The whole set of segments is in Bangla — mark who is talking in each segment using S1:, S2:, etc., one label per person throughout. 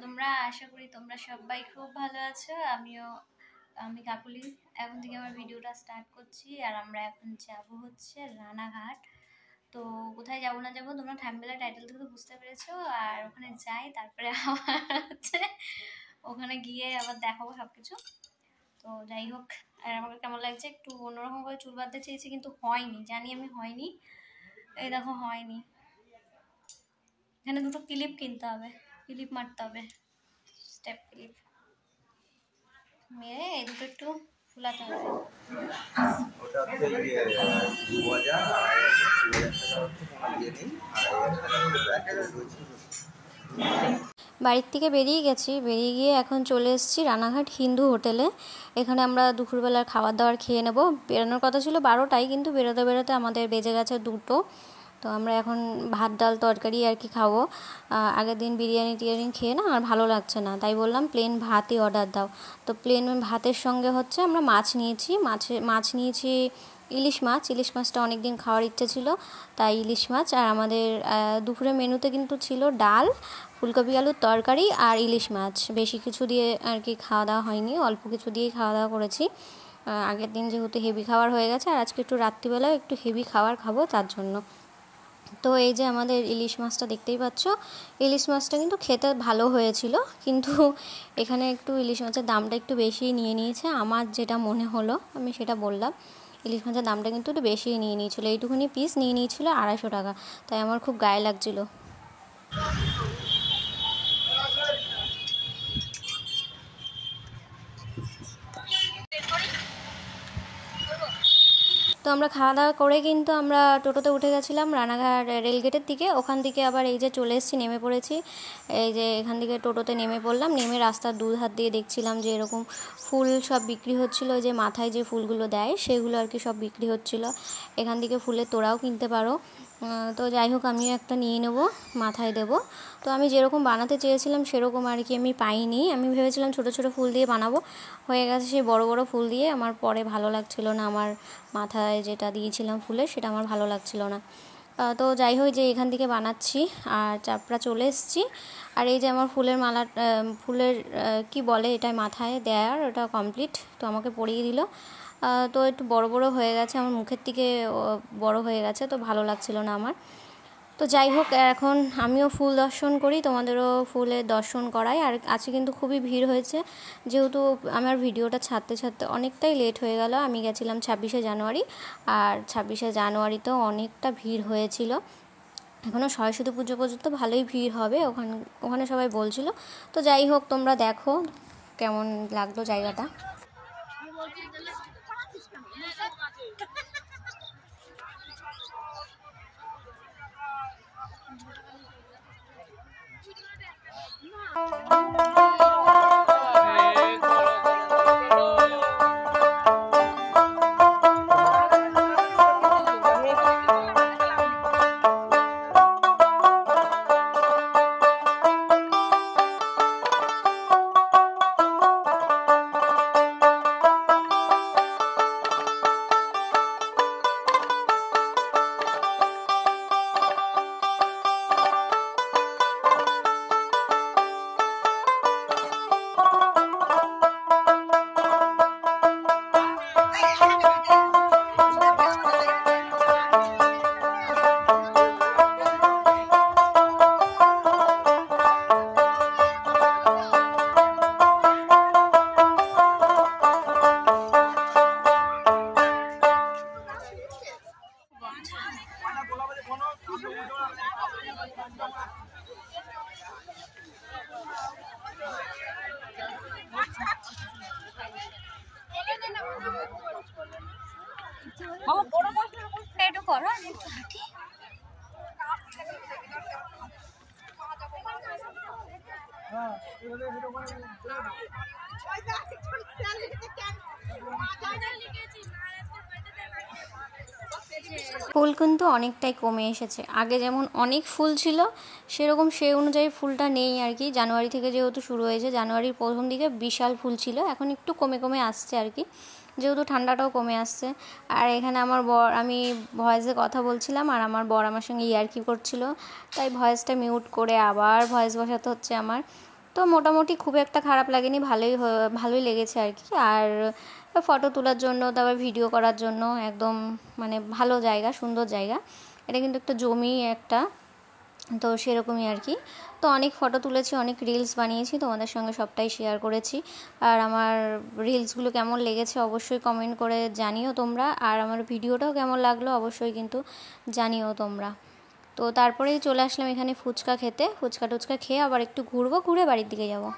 S1: তোমরা? আশা করি তোমরা সবাই খুব ভালো আছো। আমি কাকুলি এখন থেকে আমার ভিডিওটা স্টার্ট করছি। আর আমরা এখন যাব হচ্ছে রানাঘাট। তো কোথায় যাবো না যাবো তোমরা থাম্বনেল টাইটেল থেকে তো বুঝতে পেরেছো। আর ওখানে যাই, তারপরে আবার হচ্ছে ওখানে গিয়ে আবার দেখাবো সবকিছু। তো যাই হোক, আর আমাকে কেমন লাগছে, একটু অন্যরকম করে চুল বাঁধতে চেয়েছি কিন্তু হয়নি, জানি আমি হয়নি। এই দেখো হয়নি, এখানে দুটো ক্লিপ কিনতে হবে, ক্লিপ মারতে হবে, স্টেপ ক্লিপ মেরে এই দুটো একটু ফুলাতে হবে। বাড়ির থেকে বেরিয়ে গেছি, বেরিয়ে গিয়ে এখন চলে এসেছি রানাঘাট হিন্দু হোটেলে। এখানে আমরা দুপুরবেলার খাবার দাবার খেয়ে নেব। বেরোনোর কথা ছিল 12টায়, কিন্তু বেরোতে বেরোতে আমাদের বেজে গেছে 2টো। তো আমরা এখন ভাত ডাল তরকারি আর কি খাবো। আগের দিন বিরিয়ানি টিরিয়ানি খেয়ে না আর ভালো লাগছে না, তাই বললাম প্লেন ভাতই অর্ডার দাও। তো প্লেন ভাতের সঙ্গে হচ্ছে আমরা মাছ নিয়েছি, মাছ নিয়েছি ইলিশ মাছটা অনেক দিন খাওয়ার ইচ্ছে ছিল, তাই ইলিশ মাছ। আর আমাদের দুপুরের মেনুতে কিন্তু ছিল ডাল, ফুলকপি আলুর তরকারি আর ইলিশ মাছ। বেশি কিছু দিয়ে আর কি খাওয়া দাওয়া হয়নি, অল্প কিছু দিয়েই খাওয়া দাওয়া করেছি। আগের দিন যেহেতু হেভি খাবার হয়ে গেছে, আর আজকে একটু রাত্রিবেলাও একটু হেভি খাবার খাবো, তার জন্য। তো এই যে আমাদের ইলিশ মাছটা দেখতেই পাচ্ছ, ইলিশ মাছটা কিন্তু খেতে ভালো হয়েছিল, কিন্তু এখানে একটু ইলিশ মাছের দামটা একটু বেশি নিয়ে নিয়েছে। আমার যেটা মনে হলো আমি সেটা বললাম, ইলিশ মাছের দামটা কিন্তু একটু বেশিই নিয়ে নিয়েছিলো। এইটুকুনি পিস নিয়ে নিয়েছিল 250 টাকা, তাই আমার খুব গায়ে লাগছিলো। তো আমরা খাওয়া দাওয়া করে কিন্তু আমরা টোটোতে উঠে গেছিলাম রানাঘাট রেলগেটের দিকে। ওখান থেকে আবার এই যে চলে এসেছি, নেমে পড়েছি। এই যে এখান থেকে টোটোতে নেমে পড়লাম, নেমে রাস্তার দু ধার দিয়ে দেখছিলাম যে এরকম ফুল সব বিক্রি হচ্ছিল, যে মাথায় যে ফুলগুলো দেয় সেগুলো আর কি সব বিক্রি হচ্ছিল। এখান থেকে ফুলের তোড়াও কিনতে পারো। তো যাই হোক, আমিও একটা নিয়ে নেব, মাথায় দেব। তো আমি যেরকম বানাতে চেয়েছিলাম সেরকম আর কি আমি পাইনি। আমি ভেবেছিলাম ছোটো ছোটো ফুল দিয়ে বানাবো, হয়ে গেছে সেই বড় বড় ফুল দিয়ে। আমার পরে ভালো লাগছিল না, আমার মাথায় যেটা দিয়েছিলাম ফুলের সেটা আমার ভালো লাগছিল না। তো যাই হোক, যে এখান থেকে বানাচ্ছি আর চাপড়া চলে এসেছি। আর এই যে আমার ফুলের মালা, ফুলের কি বলে এটা, মাথায় দেয়ার ওটা কমপ্লিট। তো আমাকে পরিয়ে দিল। তো একটু বড় বড় হয়ে গেছে, আমার মুখের থেকে বড় হয়ে গেছে, তো ভালো লাগছিল না আমার। তো যাই হোক, এখন আমিও ফুল দর্শন করি, তোমাদেরও ফুলের দর্শন করাই। আর আজকে কিন্তু খুবই ভিড় হয়েছে, যেহেতু আমার ভিডিওটা ছাড়তে ছাড়তে অনেকটাই লেট হয়ে গেল। আমি গেছিলাম 26শে জানুয়ারি, আর 26শে জানুয়ারিতেও অনেকটা ভিড় হয়েছিল। এখনও সরস্বতী পুজো পর্যন্ত ভালোই ভিড় হবে ওখানে সবাই বলছিল। তো যাই হোক, তোমরা দেখো কেমন লাগলো জায়গাটা। একটু করো, একটু হাঁটি। ফুল কিন্তু অনেকটাই কমে এসেছে, আগে যেমন অনেক ফুল ছিল সেরকম সেই অনুযায়ী ফুলটা নেই আর কি। জানুয়ারি থেকে যেহেতু শুরু হয়েছে, জানুয়ারির প্রথম দিকে বিশাল ফুল ছিল, এখন একটু কমে কমে আসছে আর কি, যেহেতু ঠান্ডাটাও কমে আসছে। আর এখানে আমার বর, আমি ভয়েসে কথা বলছিলাম আর আমার বর আমার সঙ্গে ইয়ার্কি করছিল, তাই ভয়েসটা মিউট করে আবার ভয়েস বসাতে হচ্ছে আমার। তো মোটামুটি খুব একটা খারাপ লাগেনি, ভালোই লেগেছে আর কি। আর ফটো তোলার জন্য, তারপর ভিডিও করার জন্য একদম মানে ভালো জায়গা, সুন্দর জায়গা। এটা কিন্তু একটা জমি একটা, তো সেরকমই আর কি। তো অনেক ফটো তুলেছি, অনেক রিলস বানিয়েছি, তোমাদের সঙ্গে সবটাই শেয়ার করেছি। আর আমার রিলসগুলো কেমন লেগেছে অবশ্যই কমেন্ট করে জানিও তোমরা, আর আমার ভিডিওটাও কেমন লাগলো অবশ্যই কিন্তু জানিও তোমরা। তো তারপরেই চলে আসলাম এখানে ফুচকা খেতে। ফুচকা টুচকা খেয়ে আবার একটু ঘুরবো, ঘুরে বাড়ির দিকে যাবো।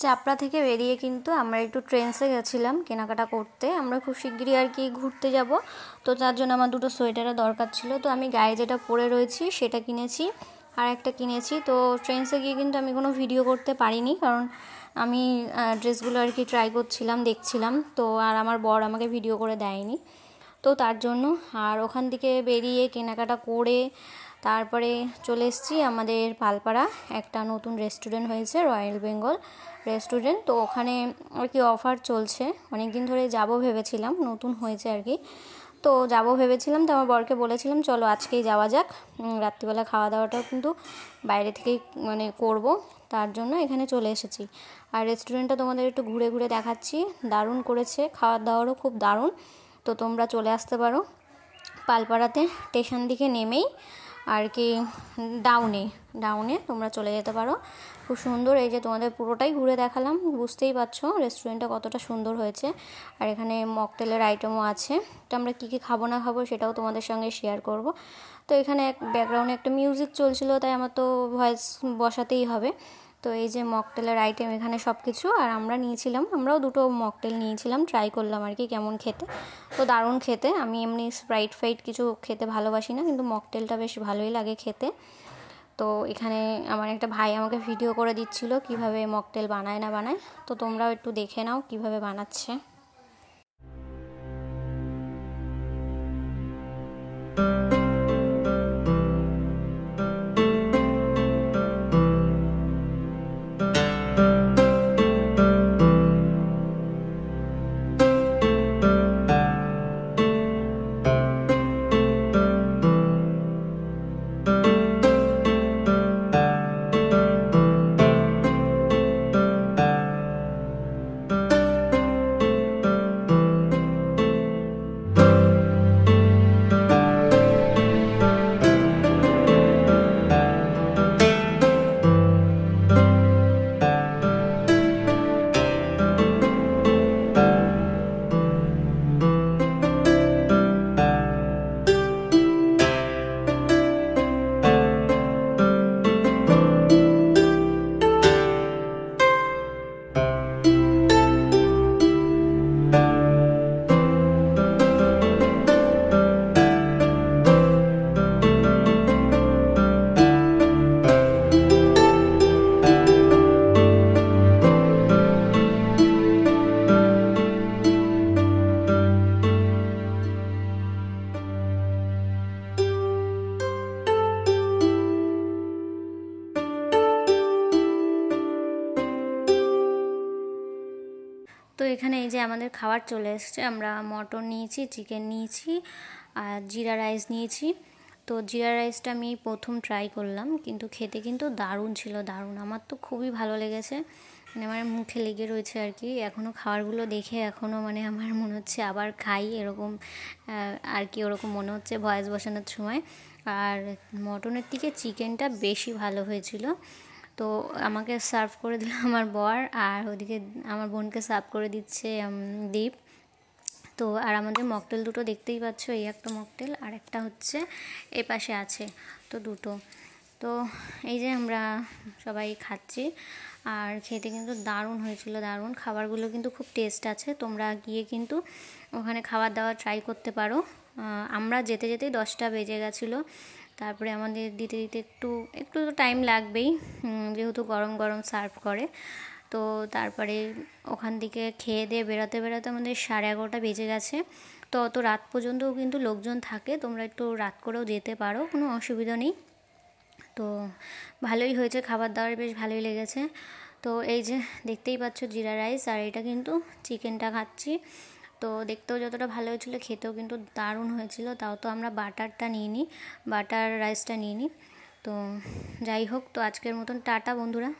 S1: চাপড়া থেকে বেরিয়ে কিন্তু আমরা একটু ট্রেন্ডসে গেছিলাম কেনাকাটা করতে। আমরা খুব শিগগিরই আর কি ঘুরতে যাব, তো তার জন্য আমার দুটো সোয়েটারের দরকার ছিল। তো আমি গায়ে যেটা পরে রয়েছি সেটা কিনেছি, আর একটা কিনেছি। তো ট্রেন্ডসে গিয়ে কিন্তু আমি কোনো ভিডিও করতে পারিনি, কারণ আমি ড্রেসগুলো আর কি ট্রাই করছিলাম, দেখছিলাম। তো আর আমার বর আমাকে ভিডিও করে দেয়নি, তো তার জন্য। আর ওখান থেকে বেরিয়ে কেনাকাটা করে তারপরে চলে এসেছি আমাদের পালপাড়া। একটা নতুন রেস্টুরেন্ট হয়েছে, রয়্যাল বেঙ্গল রেস্টুরেন্ট। তো ওখানে আর কি অফার চলছে, অনেক দিন ধরে যাব ভেবেছিলাম, নতুন হয়েছে আর কি। তো যাব ভেবেছিলাম, তো আমার বরকে বলেছিলাম চলো আজকেই যাওয়া যাক। রাত্রিবেলা খাওয়া দাওয়াটাও কিন্তু বাইরে থেকেই মানে করব, তার জন্য এখানে চলে এসেছি। আর রেস্টুরেন্টটা তোমাদের একটু ঘুরে ঘুরে দেখাচ্ছি, দারুণ করেছে, খাওয়ার দাওয়ারও খুব দারুণ। তো তোমরা চলে আসতে পারো পালপাড়াতে, স্টেশন দিকে নেমেই আর কি ডাউনে তোমরা চলে যেতে পারো। খুব সুন্দর, এই যে তোমাদের পুরোটাই ঘুরে দেখালাম, বুঝতেই পারছো রেস্টুরেন্টটা কতটা সুন্দর হয়েছে। আর এখানে মকটেলের আইটেমও আছে। তো আমরা কী কী খাবো না খাবো সেটাও তোমাদের সঙ্গে শেয়ার করব। তো এখানে ব্যাকগ্রাউন্ডে একটা মিউজিক চলছিল, তাই আমার তো ভয়েস বসাতেই হবে। তো এই যে মকটেলের আইটেম এখানে সব কিছু। আর আমরাও দুটো মকটেল নিয়েছিলাম, ট্রাই করলাম আর কি কেমন খেতে। তো দারুণ খেতে। আমি এমনি স্প্রাইট ফ্রাইট কিছু খেতে ভালোবাসি না, কিন্তু মকটেলটা বেশ ভালোই লাগে খেতে। তো এখানে আমার একটা ভাই আমাকে ভিডিও করে দিচ্ছিল কিভাবে মকটেল বানায় না বানায়, তো তোমরাও একটু দেখে নাও কিভাবে বানাচ্ছে। তো এখানে এই যে আমাদের খাবার চলে এসছে। আমরা মটন নিয়েছি, চিকেন নিয়েছি, আর জিরা রাইস নিয়েছি। তো জিরা রাইসটা আমি প্রথম ট্রাই করলাম, কিন্তু খেতে কিন্তু দারুণ ছিল, দারুণ। আমার তো খুবই ভালো লেগেছে, মানে আমার মুখে লেগে রয়েছে আর কি। এখনও খাবারগুলো দেখে এখনও মানে আমার মনে হচ্ছে আবার খাই এরকম আর কি, ওরকম মনে হচ্ছে ভয়েস বসানোর সময়। আর মটনের থেকে চিকেনটা বেশি ভালো হয়েছিল। তো আমাকে সার্ভ করে দিল আমার বর, আর ওদিকে আমার বোনকে সার্ভ করে দিচ্ছে দীপ। তো আর আমাদের মকটেল দুটো দেখতেই পাচ্ছ, এই একটা মকটেল আর একটা হচ্ছে এ পাশে আছে, তো দুটো। তো এই যে আমরা সবাই খাচ্ছি, আর খেতে কিন্তু দারুণ হয়েছিল, দারুণ। খাবারগুলো কিন্তু খুব টেস্ট আছে, তোমরা গিয়ে কিন্তু ওখানে খাবার দাবার ট্রাই করতে পারো। আমরা যেতে যেতেই 10টা বেজে গেছিলো, তারপরে আমাদের দিতে দিতে একটু একটু তো টাইম লাগবেই, যেহেতু গরম গরম সার্ভ করে। তো তারপরে ওখান থেকে খেয়ে দিয়ে বেরোতে বেরোতে আমাদের 11:30 বেজে গেছে। তো অত রাত পর্যন্তও কিন্তু লোকজন থাকে, তোমরা একটু রাত করেও যেতে পারো, কোনো অসুবিধা নেই। তো ভালোই হয়েছে, খাবার দাবার বেশ ভালোই লেগেছে। তো এই যে দেখতেই পাচ্ছ জিরা রাইস, আর এটা কিন্তু চিকেনটা খাচ্ছি। তো দেখতেও যতটা ভালো হয়েছিল, খেতেও কিন্তু দারুণ হয়েছিল। তাও তো আমরা বাটারটা নিইনি, বাটার রাইসটা নিইনি। তো যাই হোক, তো আজকের মতন টাটা বন্ধুরা।